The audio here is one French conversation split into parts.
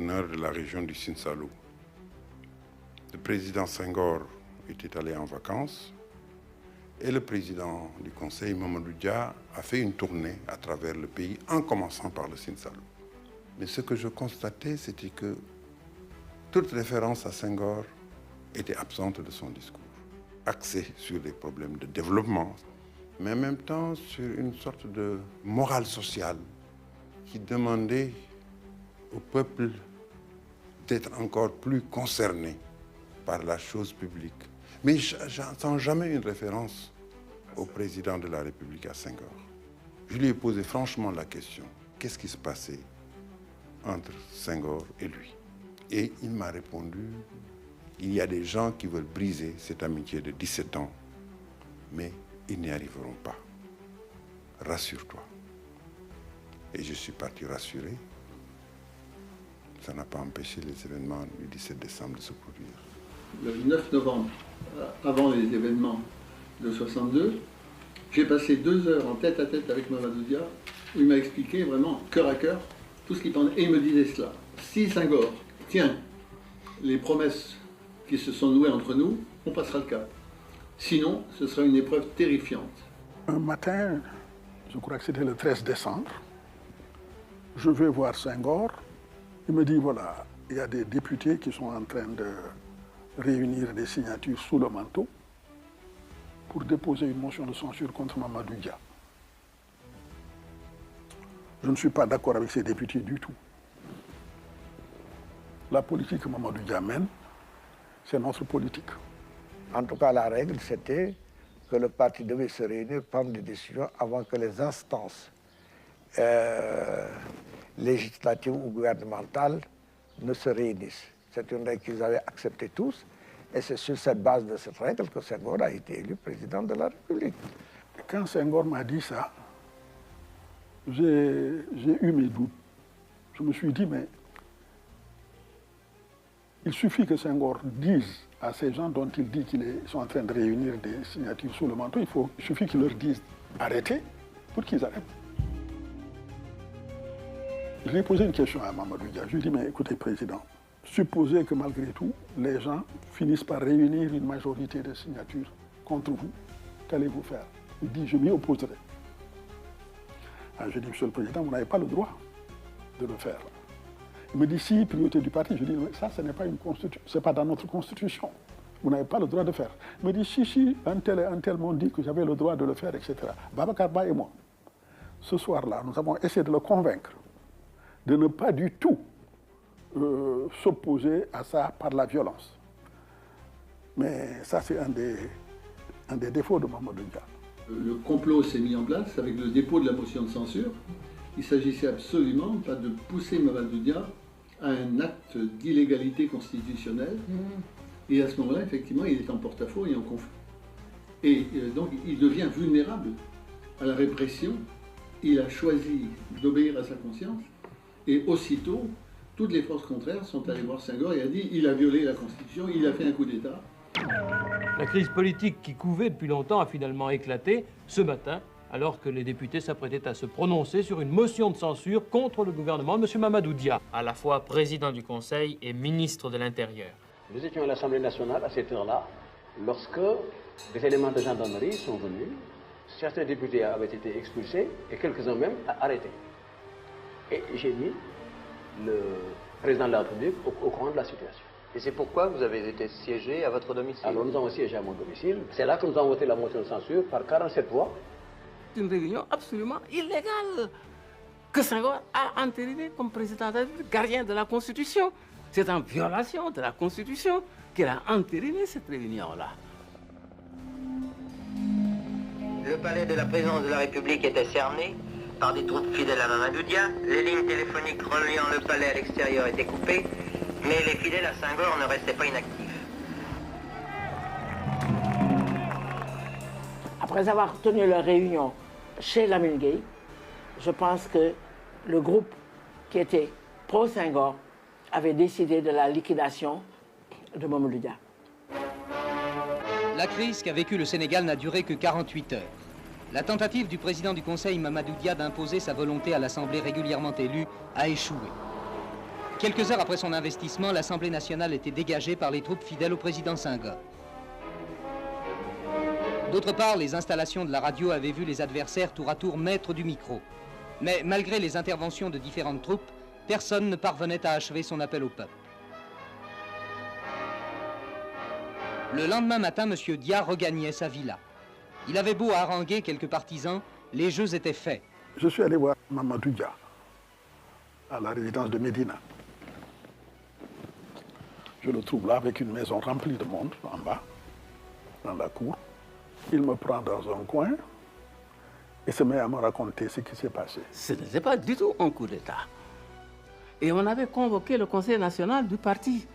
Gouverneur de la région du Sine-Saloum. Le président Senghor était allé en vacances et le président du conseil, Mamadou Dia, a fait une tournée à travers le pays en commençant par le Sine-Saloum. Mais ce que je constatais, c'était que toute référence à Senghor était absente de son discours, axé sur les problèmes de développement, mais en même temps sur une sorte de morale sociale qui demandait au peuple d'être encore plus concerné par la chose publique. Mais j'entends jamais une référence au président de la République, à Senghor. Je lui ai posé franchement la question, qu'est-ce qui se passait entre Senghor et lui? Et il m'a répondu, il y a des gens qui veulent briser cette amitié de 17 ans, mais ils n'y arriveront pas. Rassure-toi. Et je suis parti rassuré. Ça n'a pas empêché les événements du 17 décembre de se produire. Le 9 novembre, avant les événements de 62, j'ai passé 2 heures en tête à tête avec Mamadou Dia, où il m'a expliqué vraiment, cœur à cœur, tout ce qu'il pensait. Et il me disait cela. Si Senghor tient les promesses qui se sont nouées entre nous, on passera le cap. Sinon, ce sera une épreuve terrifiante. Un matin, je crois que c'était le 13 décembre, je vais voir Senghor. Il me dit, voilà, il y a des députés qui sont en train de réunir des signatures sous le manteau pour déposer une motion de censure contre Mamadou Dia. Je ne suis pas d'accord avec ces députés du tout. La politique que Mamadou Dia mène, c'est notre politique. En tout cas, la règle, c'était que le parti devait se réunir, prendre des décisions avant que les instances législatives ou gouvernementales ne se réunissent. C'est une règle qu'ils avaient acceptée tous, et c'est sur cette base de cette règle que Senghor a été élu président de la République. Quand Senghor m'a dit ça, j'ai eu mes doutes. Je me suis dit, mais il suffit que Senghor dise à ces gens dont il dit qu'ils sont en train de réunir des signatures sous le manteau, il suffit qu'il leur dise arrêtez pour qu'ils arrêtent. Je lui ai posé une question à Mamadou Dia. Je lui ai dit, mais écoutez, président, supposez que malgré tout, les gens finissent par réunir une majorité de signatures contre vous, qu'allez-vous faire? Il dit, je m'y opposerai. Alors je dis, monsieur le président, vous n'avez pas le droit de le faire. Il me dit, si, priorité du parti. Je dis, ça, ce n'est pas une constitution, c'est pas dans notre constitution. Vous n'avez pas le droit de faire. Il me dit, si, un tel et un tel m'ont dit que j'avais le droit de le faire, etc. Babacar Ba et moi, ce soir-là, nous avons essayé de le convaincre de ne pas du tout s'opposer à ça par la violence. Mais ça, c'est un des défauts de Mamadou Dia. Le complot s'est mis en place avec le dépôt de la motion de censure. Il s'agissait absolument pas de pousser Mamadou Dia à un acte d'illégalité constitutionnelle. Et à ce moment-là, effectivement, il est en porte-à-faux et en conflit. Et donc, il devient vulnérable à la répression. Il a choisi d'obéir à sa conscience. Et aussitôt, toutes les forces contraires sont allées voir Senghor et a dit il a violé la Constitution, il a fait un coup d'État. La crise politique qui couvait depuis longtemps a finalement éclaté ce matin, alors que les députés s'apprêtaient à se prononcer sur une motion de censure contre le gouvernement de M. Mamadou Dia. À la fois président du Conseil et ministre de l'Intérieur. Nous étions à l'Assemblée nationale à cette heure-là, lorsque des éléments de gendarmerie sont venus. Certains députés avaient été expulsés et quelques-uns même arrêtés. Et j'ai mis le président de la République au courant de la situation. Et c'est pourquoi vous avez été siégé à votre domicile? Alors nous avons siégé à mon domicile. C'est là que nous avons voté la motion de censure par 47 voix. C'est une réunion absolument illégale que Senghor a entériné comme président de la République, gardien de la Constitution. C'est en violation de la Constitution qu'il a entériné cette réunion-là. Le palais de la présidence de la République était cerné par des troupes fidèles à Mamadou Dia. Les lignes téléphoniques reliant le palais à l'extérieur étaient coupées, mais les fidèles à Senghor ne restaient pas inactifs. Après avoir tenu leur réunion chez Lamine Gueye, je pense que le groupe qui était pro-Senghor avait décidé de la liquidation de Mamadou Dia. La crise qu'a vécue le Sénégal n'a duré que 48 heures. La tentative du président du Conseil, Mamadou Dia, d'imposer sa volonté à l'Assemblée régulièrement élue a échoué. Quelques heures après son investissement, l'Assemblée nationale était dégagée par les troupes fidèles au président Senghor. D'autre part, les installations de la radio avaient vu les adversaires tour à tour maîtres du micro. Mais malgré les interventions de différentes troupes, personne ne parvenait à achever son appel au peuple. Le lendemain matin, M. Dia regagnait sa villa. Il avait beau haranguer quelques partisans, les jeux étaient faits. Je suis allé voir Mamadou Dia à la résidence de Médina. Je le trouve là avec une maison remplie de monde en bas, dans la cour. Il me prend dans un coin et se met à me raconter ce qui s'est passé. Ce n'était pas du tout un coup d'État. Et on avait convoqué le Conseil national du parti,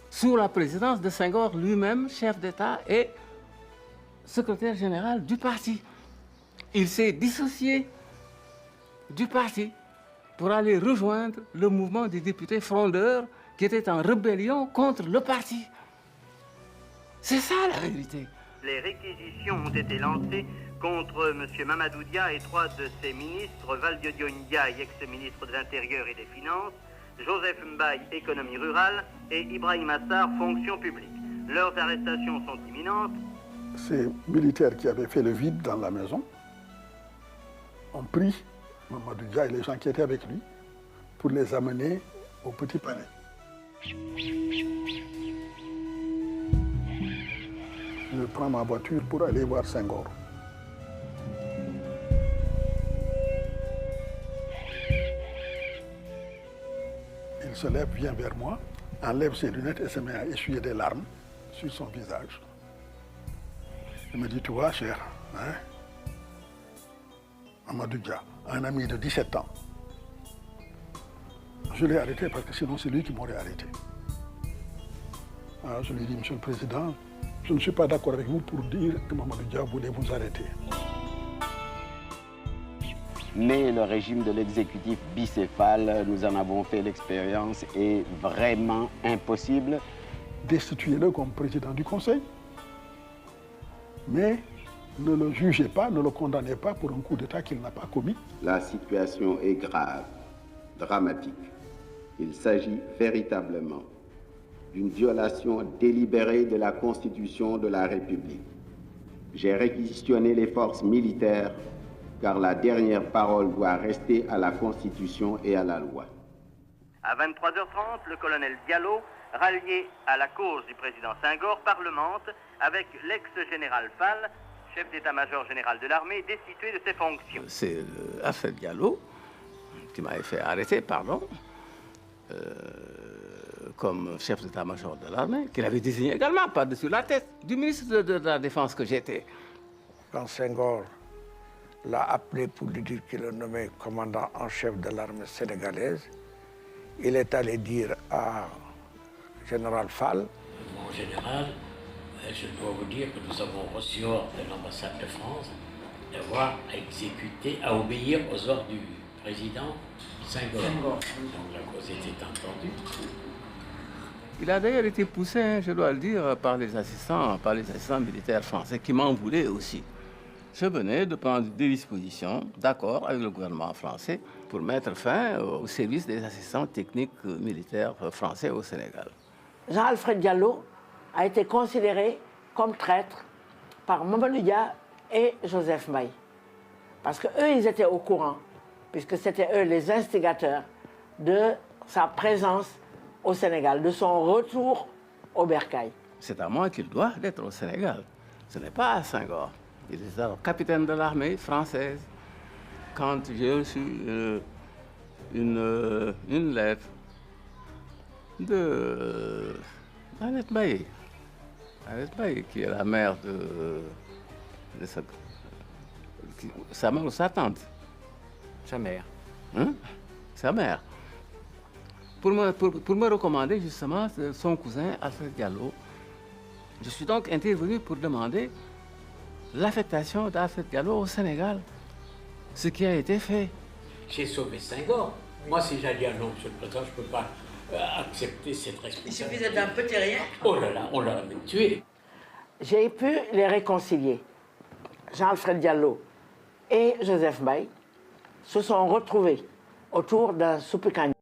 sous la présidence de Senghor lui-même, chef d'État et secrétaire général du parti. Il s'est dissocié du parti pour aller rejoindre le mouvement des députés frondeurs qui étaient en rébellion contre le parti. C'est ça la vérité. Les réquisitions ont été lancées contre M. Mamadou Dia et 3 de ses ministres, Valdiodio Ndiaye, ex-ministre de l'Intérieur et des Finances, Joseph Mbaye, économie rurale, et Ibrahim Assar, fonction publique. Leurs arrestations sont imminentes. Ces militaires qui avaient fait le vide dans la maison ont pris Mamadou Dia et les gens qui étaient avec lui pour les amener au Petit Palais. Je prends ma voiture pour aller voir Senghor. Il se lève, vient vers moi, enlève ses lunettes et se met à essuyer des larmes sur son visage. Il me dit, tu vois, cher, hein, Mamadou Dia, un ami de 17 ans. Je l'ai arrêté parce que sinon c'est lui qui m'aurait arrêté. Alors je lui ai dit, Monsieur le Président, je ne suis pas d'accord avec vous pour dire que Mamadou Dia voulait vous arrêter. Mais le régime de l'exécutif bicéphale, nous en avons fait l'expérience, est vraiment impossible. Destituez-le comme président du Conseil, mais ne le jugez pas, ne le condamnez pas pour un coup d'État qu'il n'a pas commis. La situation est grave, dramatique. Il s'agit véritablement d'une violation délibérée de la Constitution de la République. J'ai réquisitionné les forces militaires car la dernière parole doit rester à la Constitution et à la loi. À 23h30, le colonel Diallo, rallié à la cause du président Senghor, parlemente avec l'ex-général Fall, chef d'état-major général de l'armée, destitué de ses fonctions. C'est Alfred Diallo qui m'avait fait arrêter, comme chef d'état-major de l'armée, qu'il avait désigné également par-dessus la tête du ministre de la Défense que j'étais. Quand Senghor l'a appelé pour lui dire qu'il le nommait commandant en chef de l'armée sénégalaise, il est allé dire à général Fall. Mon général, je dois vous dire que nous avons reçu ordre de l'ambassade de France d'avoir à exécuter, à obéir aux ordres du président Senghor. Donc la cause était entendue. Il a d'ailleurs été poussé, je dois le dire, par les assistants militaires français qui m'en voulaient aussi. Je venais de prendre des dispositions, d'accord avec le gouvernement français, pour mettre fin au service des assistants techniques militaires français au Sénégal. Jean-Alfred Diallo a été considéré comme traître par Mamadou Dia et Joseph Mbaye. Parce qu'eux, ils étaient au courant, puisque c'était eux les instigateurs de sa présence au Sénégal, de son retour au Bercail. C'est à moi qu'il doit d'être au Sénégal. Ce n'est pas à Senghor. Il était capitaine de l'armée française. Quand j'ai reçu une lettre de Annette Baye, qui est la mère de sa mère ou sa tante. Sa mère. Hein? Sa mère. Pour me recommander justement son cousin Alfred Diallo. Je suis donc intervenu pour demander l'affectation d'Alfred Diallo au Sénégal, ce qui a été fait. J'ai sauvé Senghor. Moi, si j'ai dit non, Monsieur le Président, je ne peux pas accepter cette responsabilité. Il suffisait d'un petit rien. Oh là là, on l'a tué. J'ai pu les réconcilier. Jean-Alfred Diallo et Joseph Mbaye se sont retrouvés autour d'un soupe cagné.